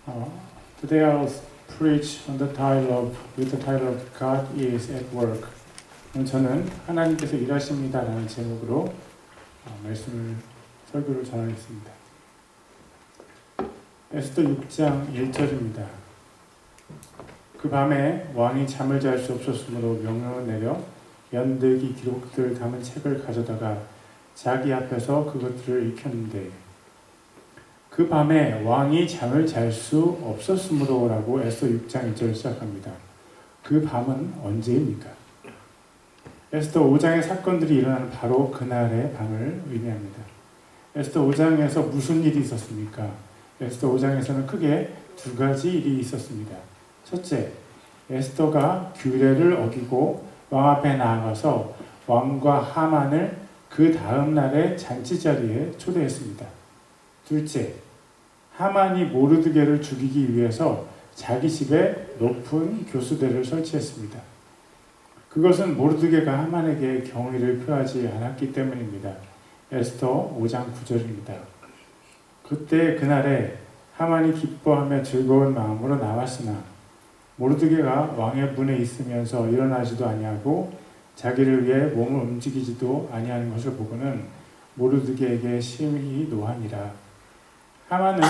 Uh, Today I'll preach on with the title of God is at work. 저는 하나님께서 일하십니다라는 제목으로 설교를 전하겠습니다. 에스더 6장 1절입니다. 그 밤에 왕이 잠을 잘 수 없었으므로 명령을 내려 연대기 기록들을 담은 책을 가져다가 자기 앞에서 그것들을 익혔는데 그 밤에 왕이 잠을 잘 수 없었으므로 라고 에스더 6장 1절 시작합니다. 그 밤은 언제입니까? 에스더 5장의 사건들이 일어나는 바로 그날의 밤을 의미합니다. 에스더 5장에서 무슨 일이 있었습니까? 에스더 5장에서는 크게 두 가지 일이 있었습니다. 첫째, 에스더가 규례를 어기고 왕 앞에 나아가서 왕과 하만을 그 다음 날의 잔치 자리에 초대했습니다. 둘째, 하만이 모르드게를 죽이기 위해서 자기 집에 높은 교수대를 설치했습니다. 그것은 모르드게가 하만에게 경의를 표하지 않았기 때문입니다. 에스더 5장 9절입니다. 그날에 하만이 기뻐하며 즐거운 마음으로 나왔으나 모르드게가 왕의 문에 있으면서 일어나지도 아니하고 자기를 위해 몸을 움직이지도 아니하는 것을 보고는 모르드게에게 심히 노하니라. 하만은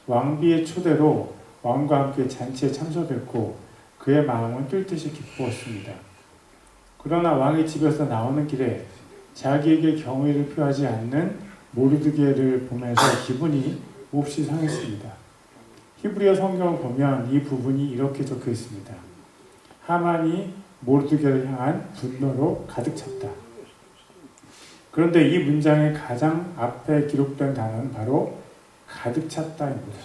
왕비의 초대로 왕과 함께 잔치에 참석했고 그의 마음은 뜰뜻이 기쁘었습니다. 그러나 왕이 집에서 나오는 길에 자기에게 경의를 표하지 않는 모르드게를 보면서 기분이 몹시 상했습니다. 히브리어 성경을 보면 이 부분이 이렇게 적혀 있습니다. 하만이 모르드게를 향한 분노로 가득 찼다. 그런데 이 문장의 가장 앞에 기록된 단어는 바로 가득 찼다입니다.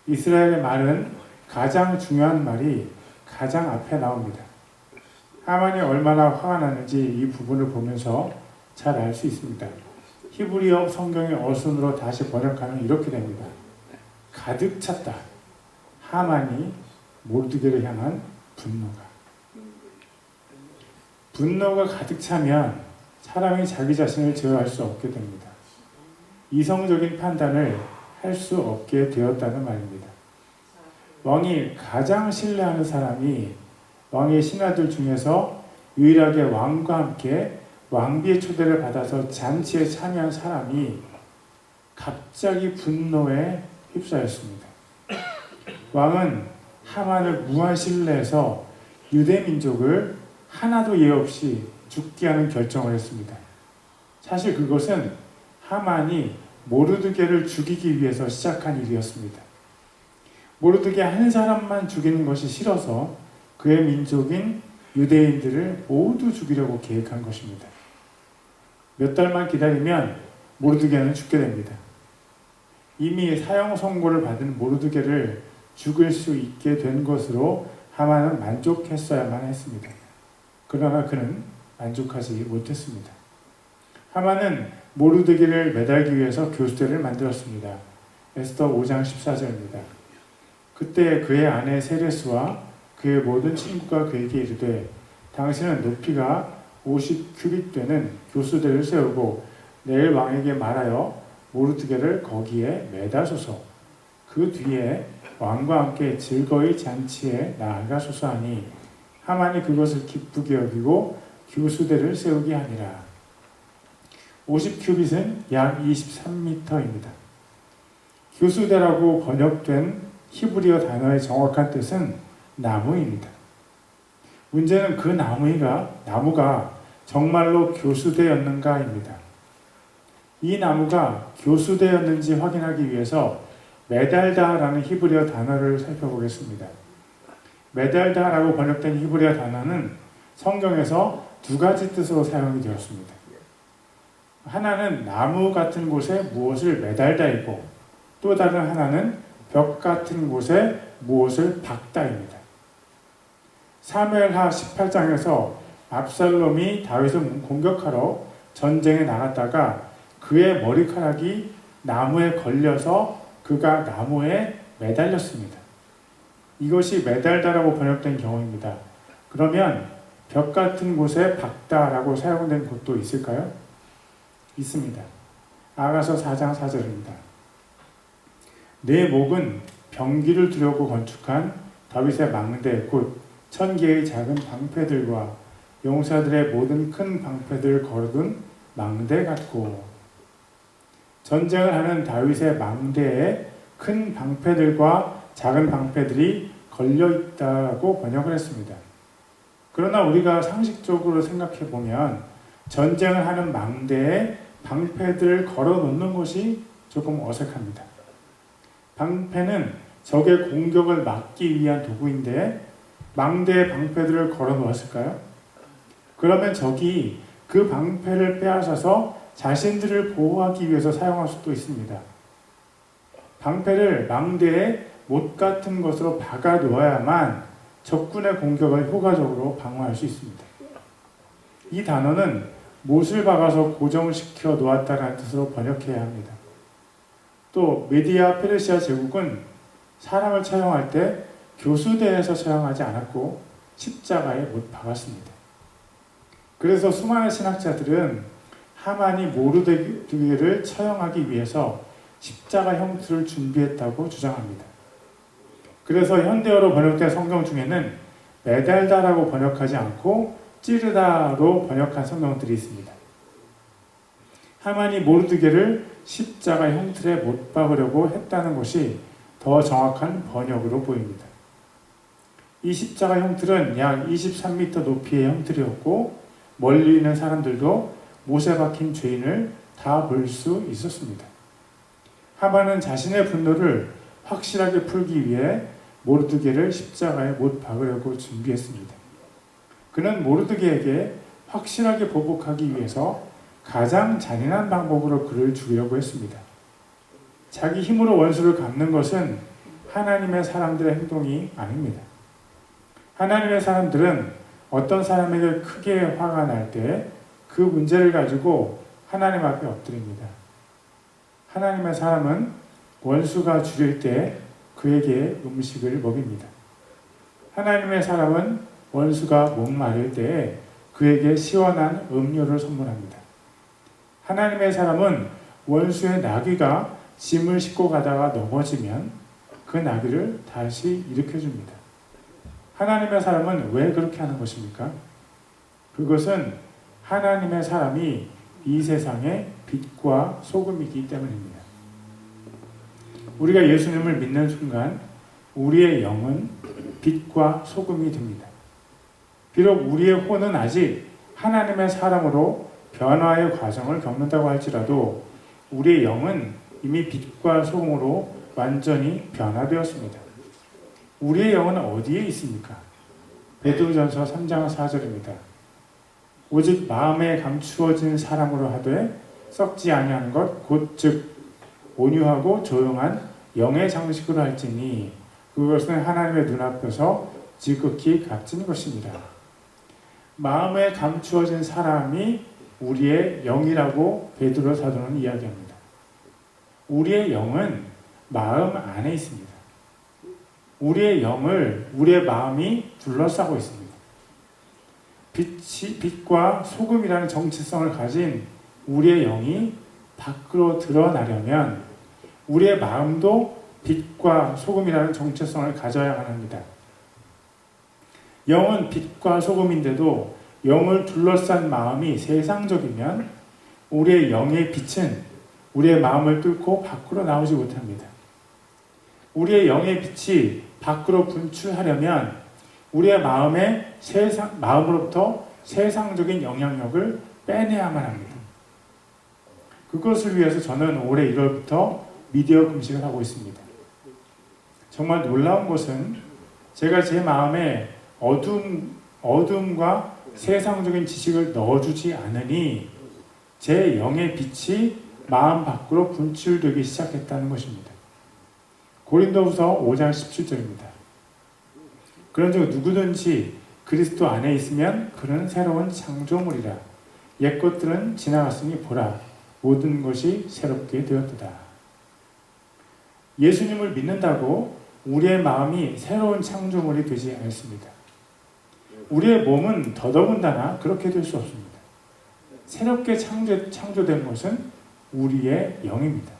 이스라엘의 말은 가장 중요한 말이 가장 앞에 나옵니다. 하만이 얼마나 화가 나는지 이 부분을 보면서 잘 알 수 있습니다. 히브리어 성경의 어순으로 다시 번역하면 이렇게 됩니다. 가득 찼다. 하만이 모르드게를 향한 분노가 가득 차면 사람이 자기 자신을 제어할 수 없게 됩니다. 이성적인 판단을 할 수 없게 되었다는 말입니다. 왕이 가장 신뢰하는 사람이 왕의 신하들 중에서 유일하게 왕과 함께 왕비의 초대를 받아서 잔치에 참여한 사람이 갑자기 분노에 휩싸였습니다. 왕은 하만을 무한 신뢰해서 유대 민족을 하나도 예 없이 죽게 하는 결정을 했습니다. 사실 그것은 하만이 모르드게를 죽이기 위해서 시작한 일이었습니다. 모르드게 한 사람만 죽이는 것이 싫어서 그의 민족인 유대인들을 모두 죽이려고 계획한 것입니다. 몇 달만 기다리면 모르드게는 죽게 됩니다. 이미 사형 선고를 받은 모르드게를 죽일 수 있게 된 것으로 하만은 만족했어야만 했습니다. 그러나 그는 만족하지 못했습니다. 하만은 모르드게를 매달기 위해서 교수대를 만들었습니다. 에스더 5장 14절입니다. 그때 그의 아내 세레스와 그의 모든 친구가 그에게 이르되 당신은 높이가 50규빗 되는 교수대를 세우고 내일 왕에게 말하여 모르드게를 거기에 매다소서. 그 뒤에 왕과 함께 즐거이 잔치에 나아가소서 하니 하만이 그것을 기쁘게 여기고 교수대를 세우게 하니라. 50규빗은 약 23m입니다. 교수대라고 번역된 히브리어 단어의 정확한 뜻은 나무입니다. 문제는 그 나무가 정말로 교수대였는가입니다. 이 나무가 교수대였는지 확인하기 위해서 메달다라는 히브리어 단어를 살펴보겠습니다. 메달다라고 번역된 히브리어 단어는 성경에서 두 가지 뜻으로 사용이 되었습니다. 하나는 나무 같은 곳에 무엇을 매달다이고 또 다른 하나는 벽 같은 곳에 무엇을 박다입니다. 사무엘하 18장에서 압살롬이 다윗을 공격하러 전쟁에 나갔다가 그의 머리카락이 나무에 걸려서 그가 나무에 매달렸습니다. 이것이 매달다라고 번역된 경우입니다. 그러면 벽 같은 곳에 박다라고 사용된 곳도 있을까요? 있습니다. 아가서 4장 4절입니다. 내 목은 경기를 두려고 건축한 다윗의 망대 곧 1000개의 작은 방패들과 용사들의 모든 큰 방패들을 걸어둔 망대 같고, 전쟁을 하는 다윗의 망대에 큰 방패들과 작은 방패들이 걸려있다고 번역을 했습니다. 그러나 우리가 상식적으로 생각해 보면 전쟁을 하는 망대에 방패들을 걸어 놓는 것이 조금 어색합니다. 방패는 적의 공격을 막기 위한 도구인데 망대에 방패들을 걸어 놓았을까요? 그러면 적이 그 방패를 빼앗아서 자신들을 보호하기 위해서 사용할 수도 있습니다. 방패를 망대에 못 같은 것으로 박아 놓아야만 적군의 공격을 효과적으로 방어할 수 있습니다. 이 단어는 못을 박아서 고정시켜 놓았다는 뜻으로 번역해야 합니다. 또 메디아 페르시아 제국은 사람을 처형할 때 교수대에서 처형하지 않았고 십자가에 못 박았습니다. 그래서 수많은 신학자들은 하만이 모르드게를 처형하기 위해서 십자가 형틀을 준비했다고 주장합니다. 그래서 현대어로 번역된 성경 중에는 매달다라고 번역하지 않고 찌르다로 번역한 성경들이 있습니다. 하만이 모르드게를 십자가 형틀에 못 박으려고 했다는 것이 더 정확한 번역으로 보입니다. 이 십자가 형틀은 약 23m 높이의 형틀이었고 멀리 있는 사람들도 못에 박힌 죄인을 다 볼 수 있었습니다. 하만은 자신의 분노를 확실하게 풀기 위해 모르드게를 십자가에 못 박으려고 준비했습니다. 그는 모르드게에게 확실하게 보복하기 위해서 가장 잔인한 방법으로 그를 죽이려고 했습니다. 자기 힘으로 원수를 갚는 것은 하나님의 사람들의 행동이 아닙니다. 하나님의 사람들은 어떤 사람에게 크게 화가 날 때 그 문제를 가지고 하나님 앞에 엎드립니다. 하나님의 사람은 원수가 줄일 때 그에게 음식을 먹입니다. 하나님의 사람은 원수가 목마를 때에 그에게 시원한 음료를 선물합니다. 하나님의 사람은 원수의 나귀가 짐을 싣고 가다가 넘어지면 그 나귀를 다시 일으켜줍니다. 하나님의 사람은 왜 그렇게 하는 것입니까? 그것은 하나님의 사람이 이 세상의 빛과 소금이기 때문입니다. 우리가 예수님을 믿는 순간 우리의 영은 빛과 소금이 됩니다. 비록 우리의 혼은 아직 하나님의 사람으로 변화의 과정을 겪는다고 할지라도 우리의 영은 이미 빛과 소금으로 완전히 변화되었습니다. 우리의 영은 어디에 있습니까? 베드로전서 3장 4절입니다. 오직 마음에 감추어진 사람으로 하되 썩지 아니하는 것 곧 즉 온유하고 조용한 영의 장식으로 할지니 그것은 하나님의 눈앞에서 지극히 값진 것입니다. 마음에 감추어진 사람이 우리의 영이라고 베드로 사도는 이야기합니다. 우리의 영은 마음 안에 있습니다. 우리의 영을 우리의 마음이 둘러싸고 있습니다. 빛과 소금이라는 정체성을 가진 우리의 영이 밖으로 드러나려면 우리의 마음도 빛과 소금이라는 정체성을 가져야만 합니다. 영은 빛과 소금인데도 영을 둘러싼 마음이 세상적이면 우리의 영의 빛은 우리의 마음을 뚫고 밖으로 나오지 못합니다. 우리의 영의 빛이 밖으로 분출하려면 우리의 마음으로부터 세상적인 영향력을 빼내야만 합니다. 그것을 위해서 저는 올해 1월부터 미디어 금식을 하고 있습니다. 정말 놀라운 것은 제가 제 마음에 어둠과 세상적인 지식을 넣어주지 않으니 제 영의 빛이 마음 밖으로 분출되기 시작했다는 것입니다. 고린도후서 5장 17절입니다. 그런즉 누구든지 그리스도 안에 있으면 그는 새로운 창조물이라. 옛 것들은 지나갔으니 보라 모든 것이 새롭게 되었도다. 예수님을 믿는다고 우리의 마음이 새로운 창조물이 되지 않습니다. 우리의 몸은 더더군다나 그렇게 될 수 없습니다. 새롭게 창조된 것은 우리의 영입니다.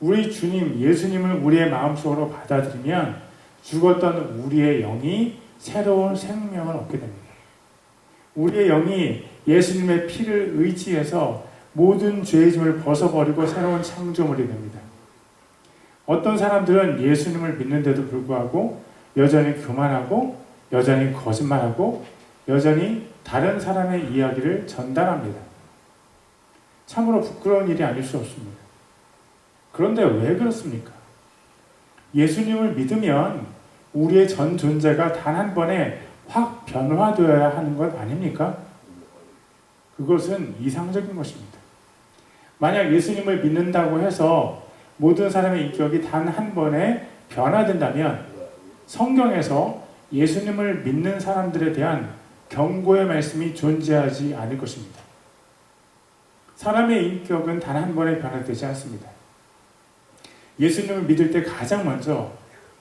우리 주님 예수님을 우리의 마음속으로 받아들이면 죽었던 우리의 영이 새로운 생명을 얻게 됩니다. 우리의 영이 예수님의 피를 의지해서 모든 죄의 짐을 벗어버리고 새로운 창조물이 됩니다. 어떤 사람들은 예수님을 믿는데도 불구하고 여전히 교만하고 여전히 거짓말하고 여전히 다른 사람의 이야기를 전달합니다. 참으로 부끄러운 일이 아닐 수 없습니다. 그런데 왜 그렇습니까? 예수님을 믿으면 우리의 전 존재가 단 한 번에 확 변화되어야 하는 것 아닙니까? 그것은 이상적인 것입니다. 만약 예수님을 믿는다고 해서 모든 사람의 인격이 단 한 번에 변화된다면 성경에서 예수님을 믿는 사람들에 대한 경고의 말씀이 존재하지 않을 것입니다. 사람의 인격은 단 한 번에 변화되지 않습니다. 예수님을 믿을 때 가장 먼저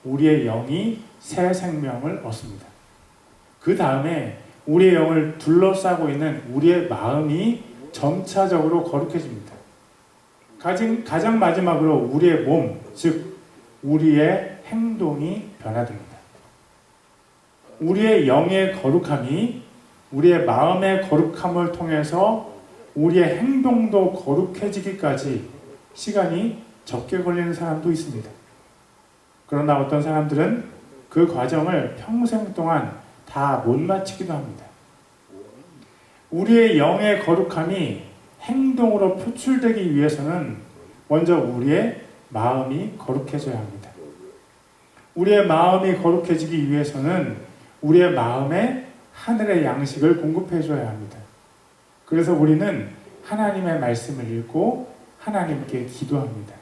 우리의 영이 새 생명을 얻습니다. 그 다음에 우리의 영을 둘러싸고 있는 우리의 마음이 점차적으로 거룩해집니다. 가장 마지막으로 우리의 몸, 즉 우리의 행동이 변화됩니다. 우리의 영의 거룩함이 우리의 마음의 거룩함을 통해서 우리의 행동도 거룩해지기까지 시간이 적게 걸리는 사람도 있습니다. 그러나 어떤 사람들은 그 과정을 평생 동안 다 못 마치기도 합니다. 우리의 영의 거룩함이 행동으로 표출되기 위해서는 먼저 우리의 마음이 거룩해져야 합니다. 우리의 마음이 거룩해지기 위해서는 우리의 마음에 하늘의 양식을 공급해줘야 합니다. 그래서 우리는 하나님의 말씀을 읽고 하나님께 기도합니다.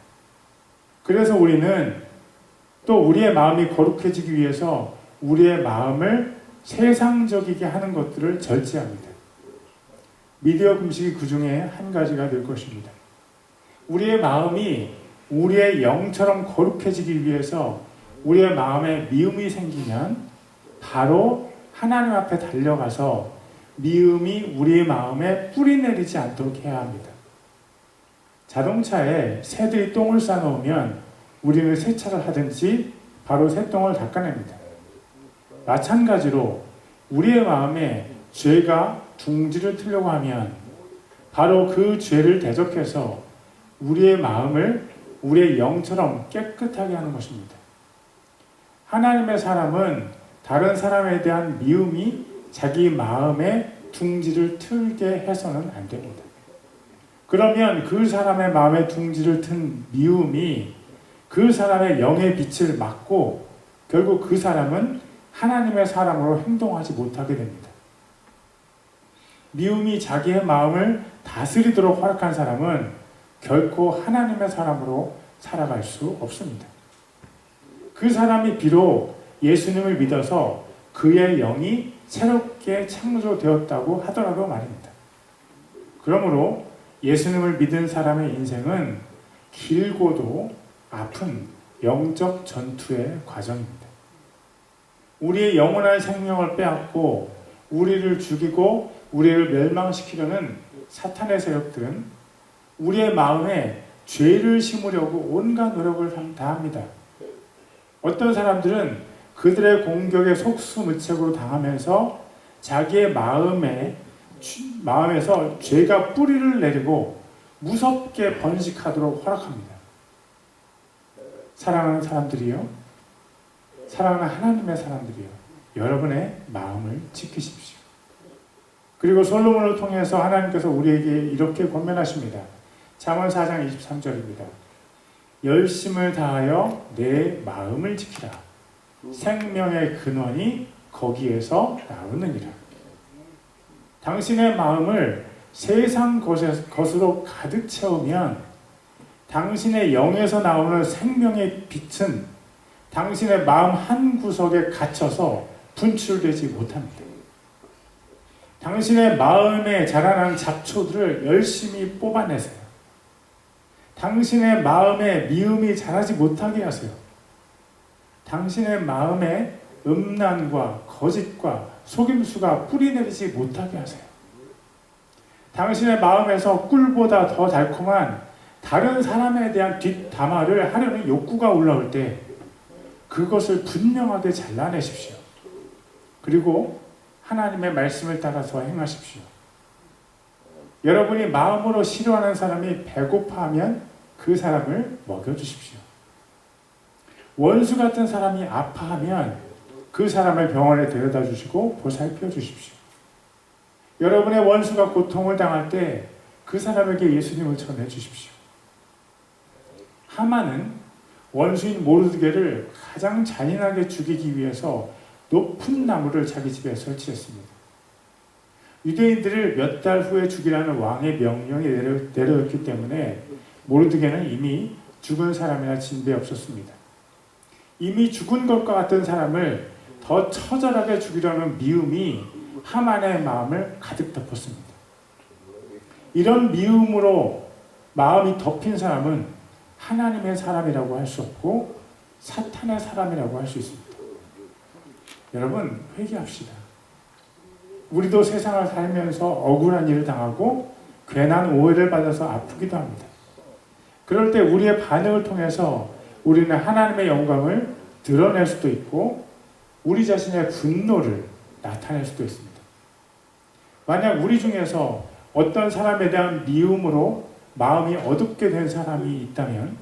그래서 우리는 또 우리의 마음이 거룩해지기 위해서 우리의 마음을 세상적이게 하는 것들을 절제합니다. 미디어 금식이 그 중에 한 가지가 될 것입니다. 우리의 마음이 우리의 영처럼 거룩해지기 위해서 우리의 마음에 미움이 생기면 바로 하나님 앞에 달려가서 미움이 우리의 마음에 뿌리 내리지 않도록 해야 합니다. 자동차에 새들이 똥을 싸놓으면 우리는 세차를 하든지 바로 새똥을 닦아냅니다. 마찬가지로 우리의 마음에 죄가 둥지를 트려고 하면 바로 그 죄를 대적해서 우리의 마음을 우리의 영처럼 깨끗하게 하는 것입니다. 하나님의 사람은 다른 사람에 대한 미움이 자기 마음에 둥지를 틀게 해서는 안 됩니다. 그러면 그 사람의 마음에 둥지를 튼 미움이 그 사람의 영의 빛을 막고 결국 그 사람은 하나님의 사람으로 행동하지 못하게 됩니다. 미움이 자기의 마음을 다스리도록 허락한 사람은 결코 하나님의 사람으로 살아갈 수 없습니다. 그 사람이 비록 예수님을 믿어서 그의 영이 새롭게 창조되었다고 하더라도 말입니다. 그러므로 예수님을 믿은 사람의 인생은 길고도 아픈 영적 전투의 과정입니다. 우리의 영원한 생명을 빼앗고 우리를 죽이고 우리를 멸망시키려는 사탄의 세력들은 우리의 마음에 죄를 심으려고 온갖 노력을 다합니다. 어떤 사람들은 그들의 공격에 속수무책으로 당하면서 자기의 마음에서 죄가 뿌리를 내리고 무섭게 번식하도록 허락합니다. 사랑하는 사람들이요, 사랑하는 하나님의 사람들이요, 여러분의 마음을 지키십시오. 그리고 솔로몬을 통해서 하나님께서 우리에게 이렇게 권면하십니다. 잠언 4장 23절입니다. 열심을 다하여 내 마음을 지키라. 생명의 근원이 거기에서 나오느니라. 당신의 마음을 세상 것으로 가득 채우면 당신의 영에서 나오는 생명의 빛은 당신의 마음 한 구석에 갇혀서 분출되지 못합니다. 당신의 마음에 자라난 잡초들을 열심히 뽑아내세요. 당신의 마음에 미움이 자라지 못하게 하세요. 당신의 마음에 음란과 거짓과 속임수가 뿌리내리지 못하게 하세요. 당신의 마음에서 꿀보다 더 달콤한 다른 사람에 대한 뒷담화를 하려는 욕구가 올라올 때 그것을 분명하게 잘라내십시오. 그리고 하나님의 말씀을 따라서 행하십시오. 여러분이 마음으로 싫어하는 사람이 배고파하면 그 사람을 먹여주십시오. 원수 같은 사람이 아파하면 그 사람을 병원에 데려다 주시고 보살펴 주십시오. 여러분의 원수가 고통을 당할 때 그 사람에게 예수님을 전해 주십시오. 하만은 원수인 모르드게를 가장 잔인하게 죽이기 위해서 높은 나무를 자기 집에 설치했습니다. 유대인들을 몇 달 후에 죽이라는 왕의 명령이 내려졌기 때문에 모르드게는 이미 죽은 사람이나 진배 없었습니다. 이미 죽은 것과 같은 사람을 더 처절하게 죽이려는 미움이 하만의 마음을 가득 덮었습니다. 이런 미움으로 마음이 덮인 사람은 하나님의 사람이라고 할 수 없고 사탄의 사람이라고 할 수 있습니다. 여러분, 회개합시다. 우리도 세상을 살면서 억울한 일을 당하고 괜한 오해를 받아서 아프기도 합니다. 그럴 때 우리의 반응을 통해서 우리는 하나님의 영광을 드러낼 수도 있고 우리 자신의 분노를 나타낼 수도 있습니다. 만약 우리 중에서 어떤 사람에 대한 미움으로 마음이 어둡게 된 사람이 있다면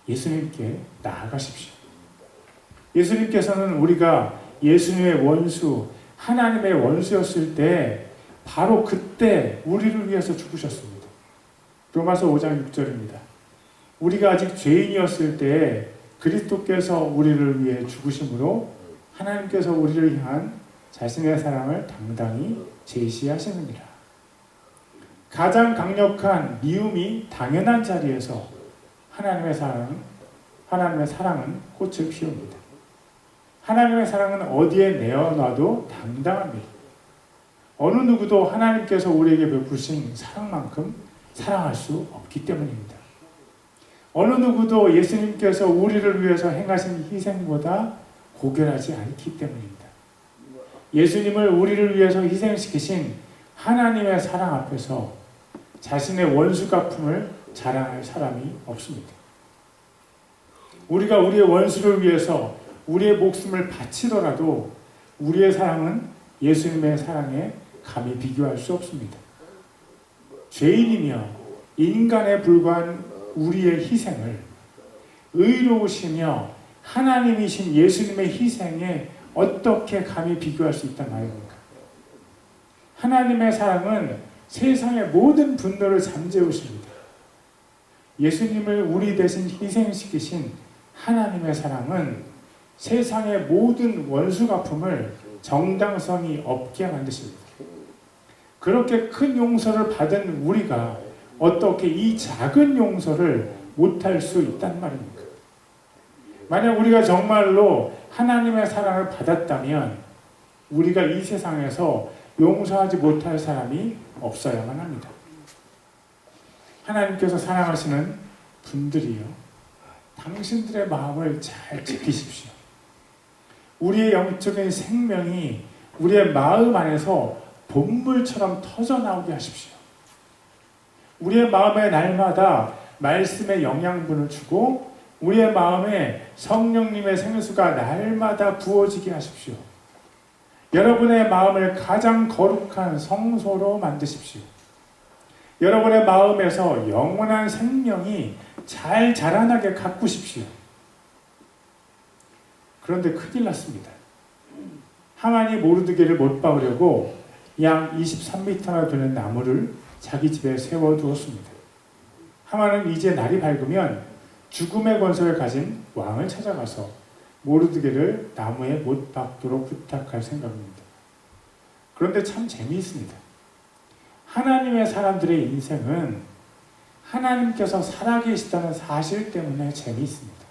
예수님께 나아가십시오. 예수님께서는 우리가 예수님의 원수, 하나님의 원수였을 때 바로 그때 우리를 위해서 죽으셨습니다. 로마서 5장 6절입니다. 우리가 아직 죄인이었을 때 그리스도께서 우리를 위해 죽으심으로 하나님께서 우리를 향한 자신의 사랑을 당당히 제시하시느니라. 가장 강력한 미움이 당연한 자리에서 하나님의 사랑은 꽃을 피웁니다. 하나님의 사랑은 어디에 내어놔도 당당합니다. 어느 누구도 하나님께서 우리에게 베푸신 사랑만큼 사랑할 수 없기 때문입니다. 어느 누구도 예수님께서 우리를 위해서 행하신 희생보다 고결하지 않기 때문입니다. 예수님을 우리를 위해서 희생시키신 하나님의 사랑 앞에서 자신의 원수 갚음을 자랑할 사람이 없습니다. 우리가 우리의 원수를 위해서 우리의 목숨을 바치더라도 우리의 사랑은 예수님의 사랑에 감히 비교할 수 없습니다. 죄인이며 인간에 불과한 우리의 희생을 의로우시며 하나님이신 예수님의 희생에 어떻게 감히 비교할 수 있단 말입니까? 하나님의 사랑은 세상의 모든 분노를 잠재우십니다. 예수님을 우리 대신 희생시키신 하나님의 사랑은 세상의 모든 원수 갚음을 정당성이 없게 만드십니다. 그렇게 큰 용서를 받은 우리가 어떻게 이 작은 용서를 못할 수 있단 말입니까? 만약 우리가 정말로 하나님의 사랑을 받았다면 우리가 이 세상에서 용서하지 못할 사람이 없어야만 합니다. 하나님께서 사랑하시는 분들이요, 당신들의 마음을 잘 지키십시오. 우리의 영적인 생명이 우리의 마음 안에서 본물처럼 터져나오게 하십시오. 우리의 마음에 날마다 말씀의 영양분을 주고 우리의 마음에 성령님의 생수가 날마다 부어지게 하십시오. 여러분의 마음을 가장 거룩한 성소로 만드십시오. 여러분의 마음에서 영원한 생명이 잘 자라나게 가꾸십시오. 그런데 큰일 났습니다. 하만이 모르드게를 못 박으려고 약 23m나 되는 나무를 자기 집에 세워두었습니다. 하만은 이제 날이 밝으면 죽음의 권세를 가진 왕을 찾아가서 모르드게를 나무에 못 박도록 부탁할 생각입니다. 그런데 참 재미있습니다. 하나님의 사람들의 인생은 하나님께서 살아계시다는 사실 때문에 재미있습니다.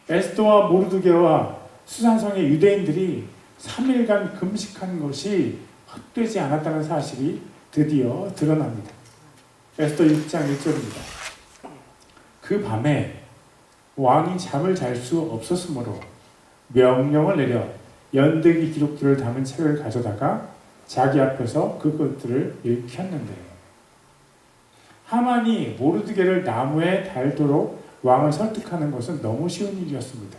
에스더와 모르드게와 수산성의 유대인들이 3일간 금식한 것이 헛되지 않았다는 사실이 드디어 드러납니다. 에스더 6장 1절입니다. 그 밤에 왕이 잠을 잘 수 없었으므로 명령을 내려 연대기 기록들을 담은 책을 가져다가 자기 앞에서 그것들을 읽혔는데, 하만이 모르드게를 나무에 달도록 왕을 설득하는 것은 너무 쉬운 일이었습니다.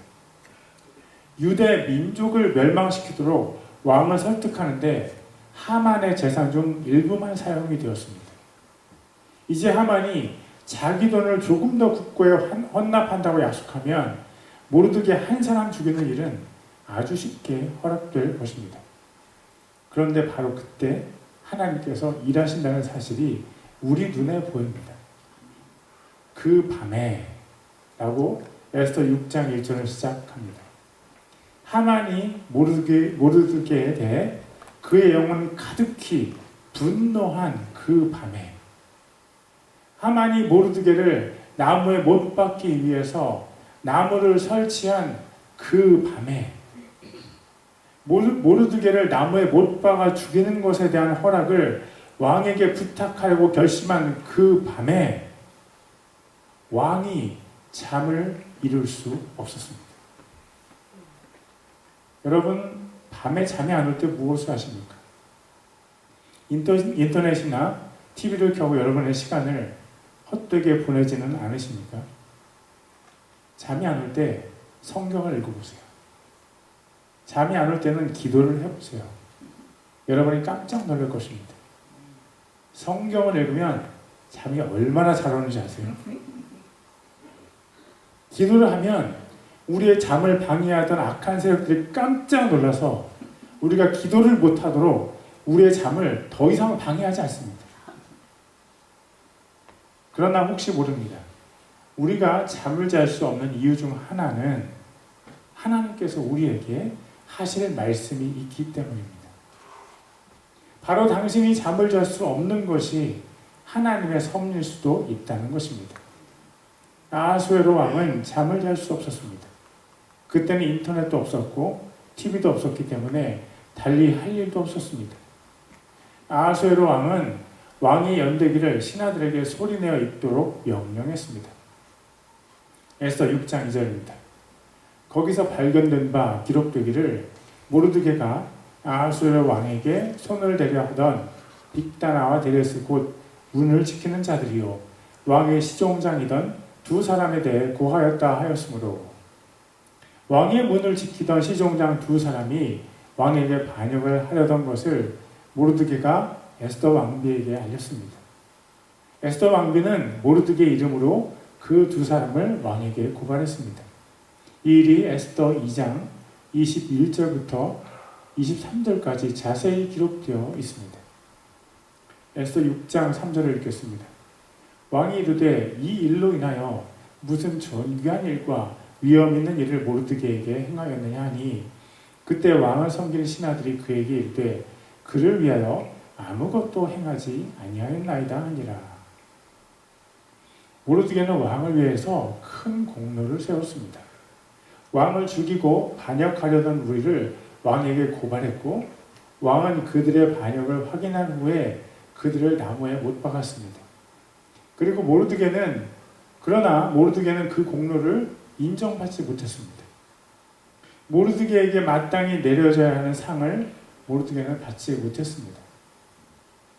유대 민족을 멸망시키도록 왕을 설득하는데 하만의 재산 중 일부만 사용이 되었습니다. 이제 하만이 자기 돈을 조금 더 국고에 헌납한다고 약속하면 모르드게 한 사람 죽이는 일은 아주 쉽게 허락될 것입니다. 그런데 바로 그때 하나님께서 일하신다는 사실이 우리 눈에 보입니다. 그 밤에 라고 에스더 6장 1절을 시작합니다. 하만이 모르드게에 대해 그의 영혼 가득히 분노한 그 밤에 하만이 모르드게를 나무에 못 박기 위해서 나무를 설치한 그 밤에 모르드게를 나무에 못 박아 죽이는 것에 대한 허락을 왕에게 부탁하려고 결심한 그 밤에 왕이 잠을 이룰 수 없었습니다. 여러분, 밤에 잠이 안 올 때 무엇을 하십니까? 인터넷이나 TV를 켜고 여러분의 시간을 헛되게 보내지는 않으십니까? 잠이 안 올 때 성경을 읽어보세요. 잠이 안 올 때는 기도를 해보세요. 여러분이 깜짝 놀랄 것입니다. 성경을 읽으면 잠이 얼마나 잘 오는지 아세요? 기도를 하면 우리의 잠을 방해하던 악한 세력들이 깜짝 놀라서 우리가 기도를 못하도록 우리의 잠을 더 이상 방해하지 않습니다. 그러나 혹시 모릅니다. 우리가 잠을 잘 수 없는 이유 중 하나는 하나님께서 우리에게 하실 말씀이 있기 때문입니다. 바로 당신이 잠을 잘 수 없는 것이 하나님의 섭리일 수도 있다는 것입니다. 아하수에로 왕은 잠을 잘 수 없었습니다. 그때는 인터넷도 없었고 TV도 없었기 때문에 달리 할 일도 없었습니다. 아하수에로 왕은 왕의 연대기를 신하들에게 소리내어 읽도록 명령했습니다. 에스더 6장 2절입니다. 거기서 발견된 바 기록되기를 모르드게가 아하수에로 왕에게 손을 대려 하던 빅다나와 데레스 곧 문을 지키는 자들이요 왕의 시종장이던 두 사람에 대해 고하였다 하였으므로 왕의 문을 지키던 시종장 두 사람이 왕에게 반역을 하려던 것을 모르드게가 에스더 왕비에게 알렸습니다. 에스더 왕비는 모르드게 이름으로 그 두 사람을 왕에게 고발했습니다. 이 일이 에스더 2장 21절부터 23절까지 자세히 기록되어 있습니다. 에스더 6장 3절을 읽겠습니다. 왕이 이르되 이 일로 인하여 무슨 존귀한 일과 위험 있는 일을 모르드게에게 행하였느냐 하니 그때 왕을 섬기는 신하들이 그에게 이르되 그를 위하여 아무것도 행하지 아니하였나이다 하니라. 모르드게는 왕을 위해서 큰 공로를 세웠습니다. 왕을 죽이고 반역하려던 무리를 왕에게 고발했고 왕은 그들의 반역을 확인한 후에 그들을 나무에 못 박았습니다. 그리고 그러나 모르드게는 그 공로를 인정받지 못했습니다. 모르드게에게 마땅히 내려져야 하는 상을 모르드게는 받지 못했습니다.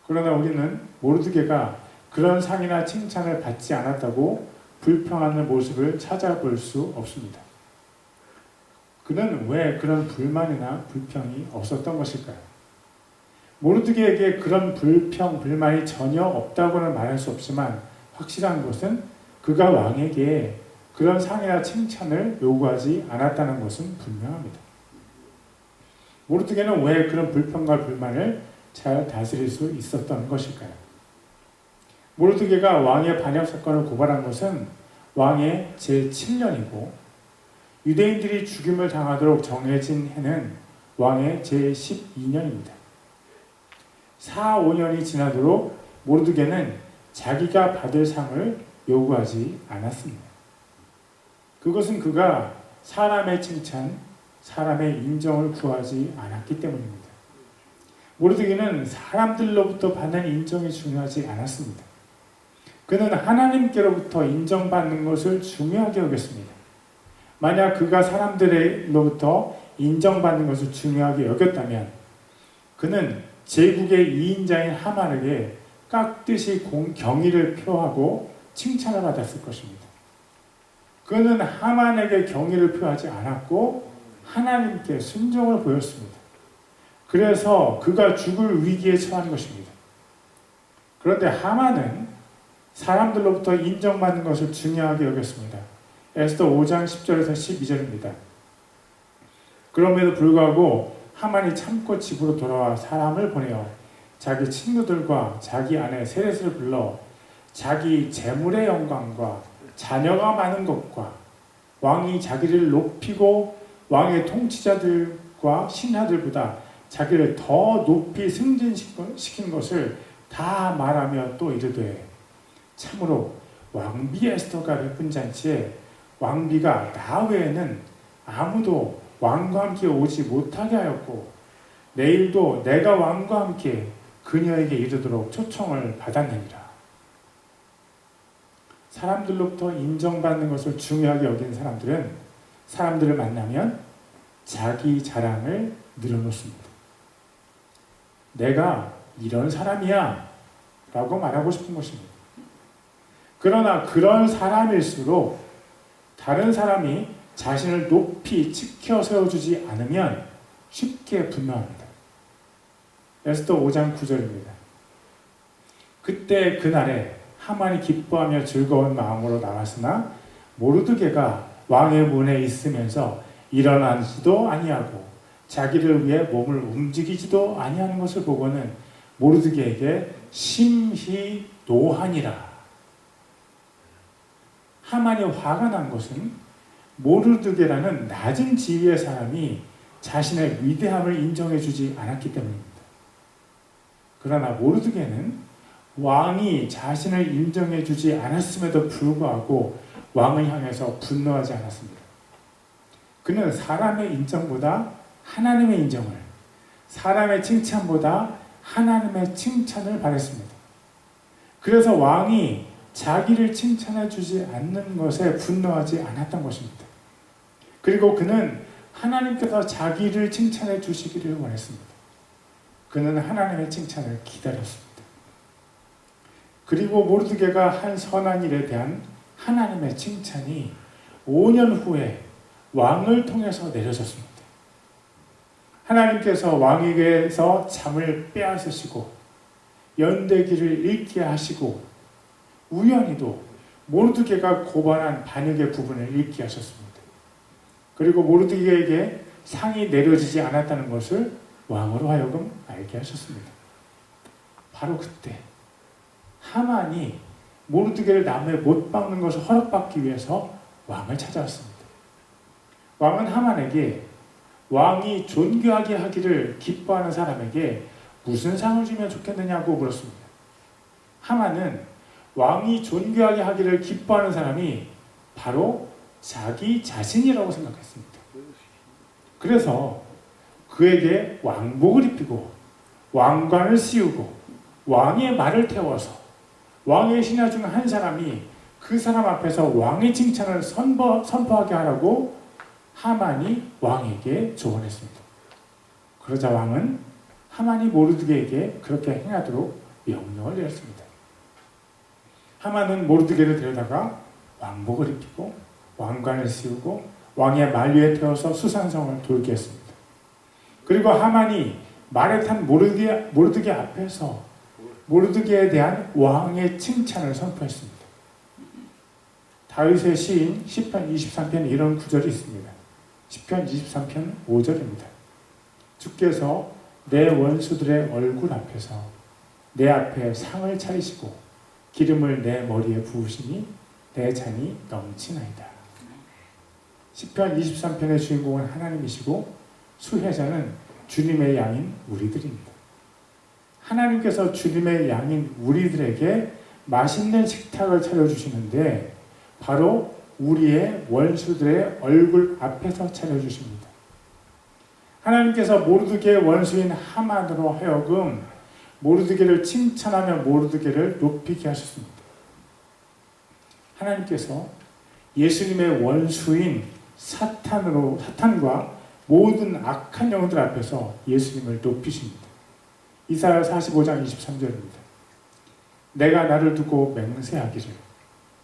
그러나 우리는 모르드게가 그런 상이나 칭찬을 받지 않았다고 불평하는 모습을 찾아볼 수 없습니다. 그는 왜 그런 불만이나 불평이 없었던 것일까요? 모르드게에게 그런 불평, 불만이 전혀 없다고는 말할 수 없지만 확실한 것은 그가 왕에게 그런 상이나 칭찬을 요구하지 않았다는 것은 분명합니다. 모르드게는 왜 그런 불평과 불만을 잘 다스릴 수 있었던 것일까요? 모르드게가 왕의 반역 사건을 고발한 것은 왕의 제7년이고 유대인들이 죽임을 당하도록 정해진 해는 왕의 제12년입니다. 4, 5년이 지나도록 모르드게는 자기가 받을 상을 요구하지 않았습니다. 그것은 그가 사람의 칭찬, 사람의 인정을 구하지 않았기 때문입니다. 모르드게는 사람들로부터 받는 인정이 중요하지 않았습니다. 그는 하나님께로부터 인정받는 것을 중요하게 여겼습니다. 만약 그가 사람들로부터 인정받는 것을 중요하게 여겼다면 그는 제국의 2인자인 하만에게 깍듯이 경의를 표하고 칭찬을 받았을 것입니다. 그는 하만에게 경의를 표하지 않았고 하나님께 순종을 보였습니다. 그래서 그가 죽을 위기에 처한 것입니다. 그런데 하만은 사람들로부터 인정받는 것을 중요하게 여겼습니다. 에스더 5장 10절에서 12절입니다. 그럼에도 불구하고 하만이 참고 집으로 돌아와 사람을 보내어 자기 친구들과 자기 아내 세렛을 불러 자기 재물의 영광과 자녀가 많은 것과 왕이 자기를 높이고 왕의 통치자들과 신하들보다 자기를 더 높이 승진시킨 것을 다 말하며 또 이르되 참으로 왕비 에스더가 베푼 잔치에 왕비가 나 외에는 아무도 왕과 함께 오지 못하게 하였고 내일도 내가 왕과 함께 그녀에게 이르도록 초청을 받았느니라. 사람들로부터 인정받는 것을 중요하게 여기는 사람들은 사람들을 만나면 자기 자랑을 늘어놓습니다. 내가 이런 사람이야 라고 말하고 싶은 것입니다. 그러나 그런 사람일수록 다른 사람이 자신을 높이 치켜 세워주지 않으면 쉽게 분노합니다. 에스더 5장 9절입니다. 그때 그날에 하만이 기뻐하며 즐거운 마음으로 나왔으나 모르드게가 왕의 문에 있으면서 일어나지도 아니하고 자기를 위해 몸을 움직이지도 아니하는 것을 보고는 모르드게에게 심히 노하니라. 하만이 화가 난 것은 모르드게라는 낮은 지위의 사람이 자신의 위대함을 인정해주지 않았기 때문입니다. 그러나 모르드게는 왕이 자신을 인정해주지 않았음에도 불구하고 왕을 향해서 분노하지 않았습니다. 그는 사람의 인정보다 하나님의 인정을, 사람의 칭찬보다 하나님의 칭찬을 바랬습니다. 그래서 왕이 자기를 칭찬해 주지 않는 것에 분노하지 않았던 것입니다. 그리고 그는 하나님께서 자기를 칭찬해 주시기를 원했습니다. 그는 하나님의 칭찬을 기다렸습니다. 그리고 모르드게가 한 선한 일에 대한 하나님의 칭찬이 5년 후에 왕을 통해서 내려졌습니다. 하나님께서 왕에게서 잠을 빼앗으시고 연대기를 읽게 하시고 우연히도 모르드게가 고발한 반역의 부분을 읽게 하셨습니다. 그리고 모르드게에게 상이 내려지지 않았다는 것을 왕으로 하여금 알게 하셨습니다. 바로 그때 하만이 모르드게를 나무에 못 박는 것을 허락받기 위해서 왕을 찾아왔습니다. 왕은 하만에게 왕이 존귀하게 하기를 기뻐하는 사람에게 무슨 상을 주면 좋겠느냐고 물었습니다. 하만은 왕이 존귀하게 하기를 기뻐하는 사람이 바로 자기 자신이라고 생각했습니다. 그래서 그에게 왕복을 입히고 왕관을 씌우고 왕의 말을 태워서 왕의 신하 중 한 사람이 그 사람 앞에서 왕의 칭찬을 선포하게 하라고 하만이 왕에게 조언했습니다. 그러자 왕은 하만이 모르드게에게 그렇게 행하도록 명령을 내렸습니다. 하만은 모르드게를 데려다가 왕복을 입히고 왕관을 씌우고 왕의 말 위에 태워서 수산성을 돌게 했습니다. 그리고 하만이 말에 탄 모르드게 앞에서 모르드게에 대한 왕의 칭찬을 선포했습니다. 다윗의 시인 시편 23편에 이런 구절이 있습니다. 시편 23편 5절입니다. 주께서 내 원수들의 얼굴 앞에서 내 앞에 상을 차리시고 기름을 내 머리에 부으시니 내 잔이 넘치나이다. 시편 23편의 주인공은 하나님이시고 수혜자는 주님의 양인 우리들입니다. 하나님께서 주님의 양인 우리들에게 맛있는 식탁을 차려주시는데 바로 우리의 원수들의 얼굴 앞에서 차려주십니다. 하나님께서 모르드게의 원수인 하만으로 하여금 모르드게를 칭찬하며 모르드게를 높이게 하셨습니다. 하나님께서 예수님의 원수인 사탄과 모든 악한 영들 앞에서 예수님을 높이십니다. 이사야 45장 23절입니다. 내가 나를 두고 맹세하기를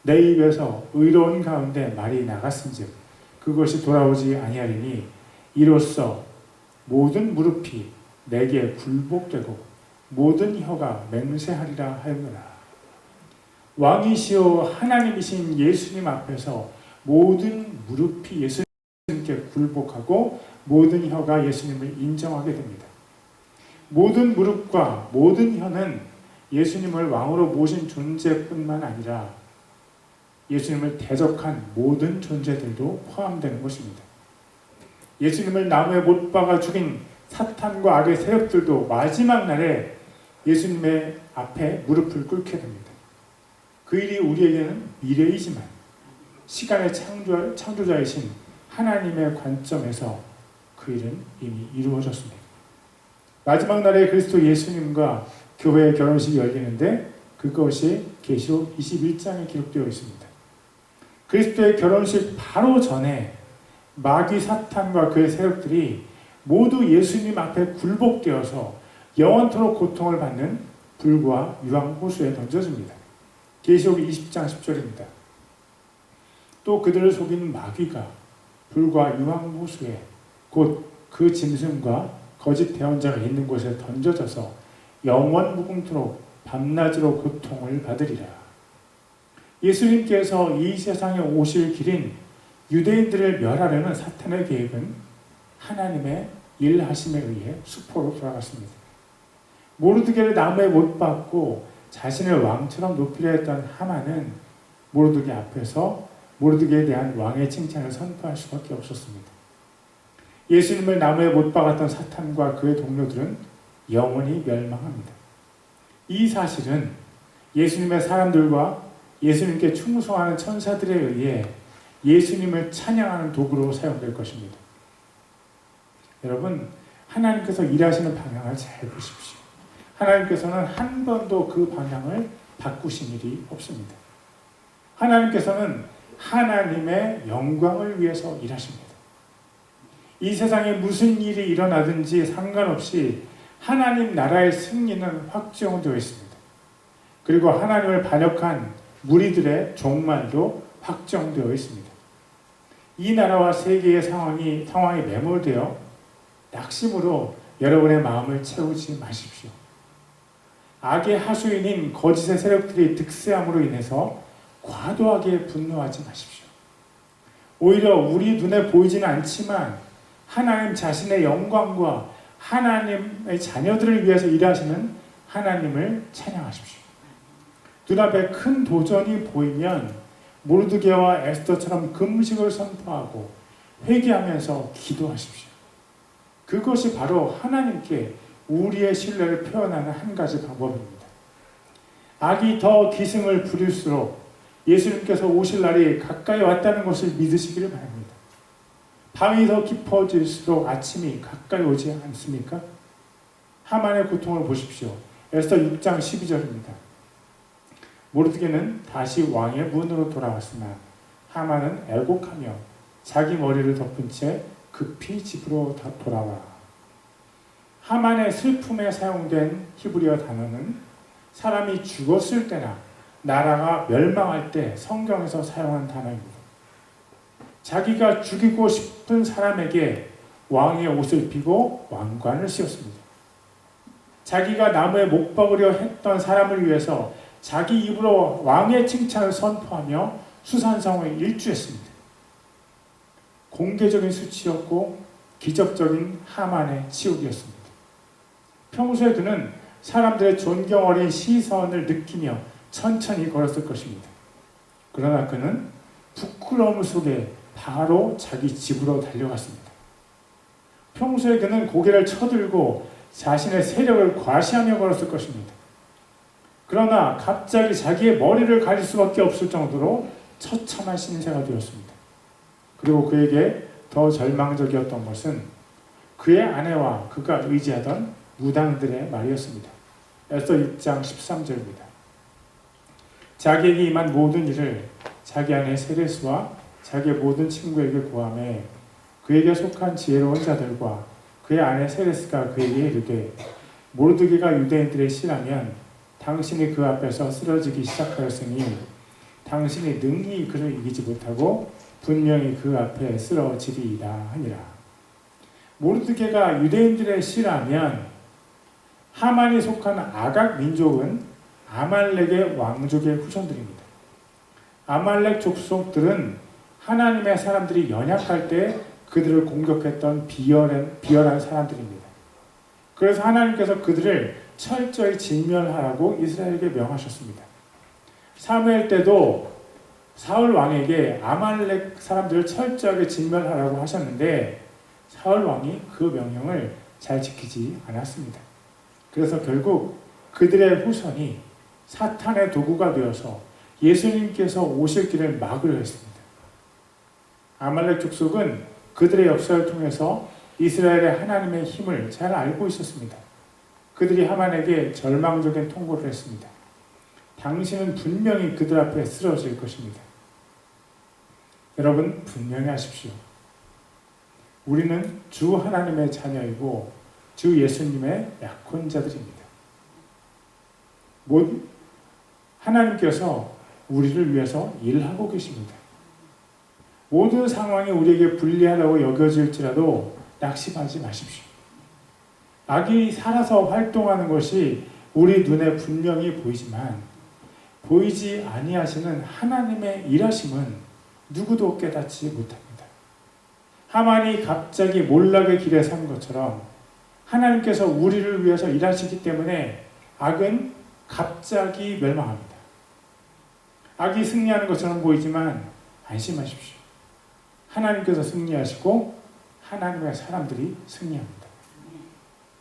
내 입에서 의로운 가운데 말이 나갔은즉 그것이 돌아오지 아니하리니 이로써 모든 무릎이 내게 굴복되고 모든 혀가 맹세하리라 하였노라. 왕이시오 하나님이신 예수님 앞에서 모든 무릎이 예수님께 굴복하고 모든 혀가 예수님을 인정하게 됩니다. 모든 무릎과 모든 혀는 예수님을 왕으로 모신 존재뿐만 아니라 예수님을 대적한 모든 존재들도 포함되는 것입니다. 예수님을 나무에 못 박아 죽인 사탄과 악의 세력들도 마지막 날에 예수님의 앞에 무릎을 꿇게 됩니다. 그 일이 우리에게는 미래이지만 시간의 창조자이신 하나님의 관점에서 그 일은 이미 이루어졌습니다. 마지막 날에 그리스도 예수님과 교회의 결혼식이 열리는데 그것이 계시록 21장에 기록되어 있습니다. 그리스도의 결혼식 바로 전에 마귀 사탄과 그의 세력들이 모두 예수님 앞에 굴복되어서 영원토록 고통을 받는 불과 유황호수에 던져집니다. 계시록 20장 10절입니다. 또 그들을 속인 마귀가 불과 유황호수에 곧 그 짐승과 거짓 대언자가 있는 곳에 던져져서 영원 무궁토록 밤낮으로 고통을 받으리라. 예수님께서 이 세상에 오실 길인 유대인들을 멸하려는 사탄의 계획은 하나님의 일하심에 의해 수포로 돌아갔습니다. 모르드게를 나무에 못 박고 자신을 왕처럼 높이려 했던 하만은 모르드게 앞에서 모르드게에 대한 왕의 칭찬을 선포할 수밖에 없었습니다. 예수님을 나무에 못 박았던 사탄과 그의 동료들은 영원히 멸망합니다. 이 사실은 예수님의 사람들과 예수님께 충성하는 천사들에 의해 예수님을 찬양하는 도구로 사용될 것입니다. 여러분, 하나님께서 일하시는 방향을 잘 보십시오. 하나님께서는 한 번도 그 방향을 바꾸신 일이 없습니다. 하나님께서는 하나님의 영광을 위해서 일하십니다. 이 세상에 무슨 일이 일어나든지 상관없이 하나님 나라의 승리는 확정되어 있습니다. 그리고 하나님을 반역한 무리들의 종말도 확정되어 있습니다. 이 나라와 세계의 상황이 매몰되어 낙심으로 여러분의 마음을 채우지 마십시오. 악의 하수인인 거짓의 세력들이 득세함으로 인해서 과도하게 분노하지 마십시오. 오히려 우리 눈에 보이지는 않지만 하나님 자신의 영광과 하나님의 자녀들을 위해서 일하시는 하나님을 찬양하십시오. 눈앞에 큰 도전이 보이면 모르드게와 에스더처럼 금식을 선포하고 회개하면서 기도하십시오. 그것이 바로 하나님께 우리의 신뢰를 표현하는 한 가지 방법입니다. 악이 더 기승을 부릴수록 예수님께서 오실 날이 가까이 왔다는 것을 믿으시기를 바랍니다. 밤이 더 깊어질수록 아침이 가까이 오지 않습니까? 하만의 고통을 보십시오. 에스더 6장 12절입니다. 모르드게는 다시 왕의 문으로 돌아왔으나 하만은 애곡하며 자기 머리를 덮은 채 급히 집으로 돌아와. 하만의 슬픔에 사용된 히브리어 단어는 사람이 죽었을 때나 나라가 멸망할 때 성경에서 사용한 단어입니다. 자기가 죽이고 싶은 사람에게 왕의 옷을 입히고 왕관을 씌웠습니다. 자기가 나무에 못 박으려 했던 사람을 위해서 자기 입으로 왕의 칭찬을 선포하며 수산성을 일주했습니다. 공개적인 수치였고 기적적인 하만의 치욕이었습니다. 평소에 그는 사람들의 존경 어린 시선을 느끼며 천천히 걸었을 것입니다. 그러나 그는 부끄러움 속에 바로 자기 집으로 달려갔습니다. 평소에 그는 고개를 쳐들고 자신의 세력을 과시하며 걸었을 것입니다. 그러나 갑자기 자기의 머리를 가릴 수밖에 없을 정도로 처참한 신세가 되었습니다. 그리고 그에게 더 절망적이었던 것은 그의 아내와 그가 의지하던 무당들의 말이었습니다. 에스더 6장 13절입니다. 자기에게 임한 모든 일을 자기 아내 세레스와 자기의 모든 친구에게 고하매 그에게 속한 지혜로운 자들과 그의 아내 세레스가 그에게 이르되 모르드게가 유대인들의 씨라면 당신이 그 앞에서 쓰러지기 시작하였으니 당신이 능히 그를 이기지 못하고 분명히 그 앞에 쓰러지리이다 하니라. 모르드게가 유대인들의 씨라면 하만이 속한 아각 민족은 아말렉의 왕족의 후손들입니다. 아말렉 족속들은 하나님의 사람들이 연약할 때 그들을 공격했던 비열한 사람들입니다. 그래서 하나님께서 그들을 철저히 진멸하라고 이스라엘에게 명하셨습니다. 사무엘 때도 사울 왕에게 아말렉 사람들을 철저하게 진멸하라고 하셨는데 사울 왕이 그 명령을 잘 지키지 않았습니다. 그래서 결국 그들의 후손이 사탄의 도구가 되어서 예수님께서 오실 길을 막으려 했습니다. 아말렉 족속은 그들의 역사를 통해서 이스라엘의 하나님의 힘을 잘 알고 있었습니다. 그들이 하만에게 절망적인 통보를 했습니다. 당신은 분명히 그들 앞에 쓰러질 것입니다. 여러분 분명히 하십시오. 우리는 주 하나님의 자녀이고 주 예수님의 약혼자들입니다. 하나님께서 우리를 위해서 일하고 계십니다. 모든 상황이 우리에게 불리하다고 여겨질지라도 낙심하지 마십시오. 악이 살아서 활동하는 것이 우리 눈에 분명히 보이지만 보이지 아니하시는 하나님의 일하심은 누구도 깨닫지 못합니다. 하만이 갑자기 몰락의 길에 선 것처럼 하나님께서 우리를 위해서 일하시기 때문에 악은 갑자기 멸망합니다. 악이 승리하는 것처럼 보이지만 안심하십시오. 하나님께서 승리하시고 하나님의 사람들이 승리합니다.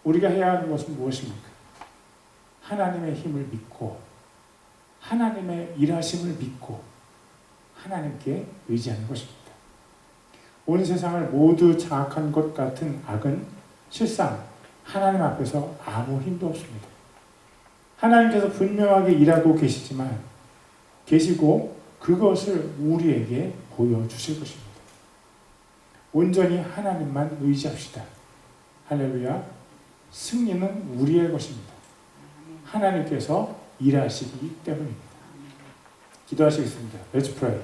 우리가 해야 하는 것은 무엇입니까? 하나님의 힘을 믿고 하나님의 일하심을 믿고 하나님께 의지하는 것입니다. 온 세상을 모두 장악한 것 같은 악은 실상 하나님 앞에서 아무 힘도 없습니다. 하나님께서 분명하게 일하고 계시고 그것을 우리에게 보여주실 것입니다. 온전히 하나님만 의지합시다. 할렐루야. 승리는 우리의 것입니다. 하나님께서 일하시기 때문입니다. 기도하시겠습니다. Let's pray.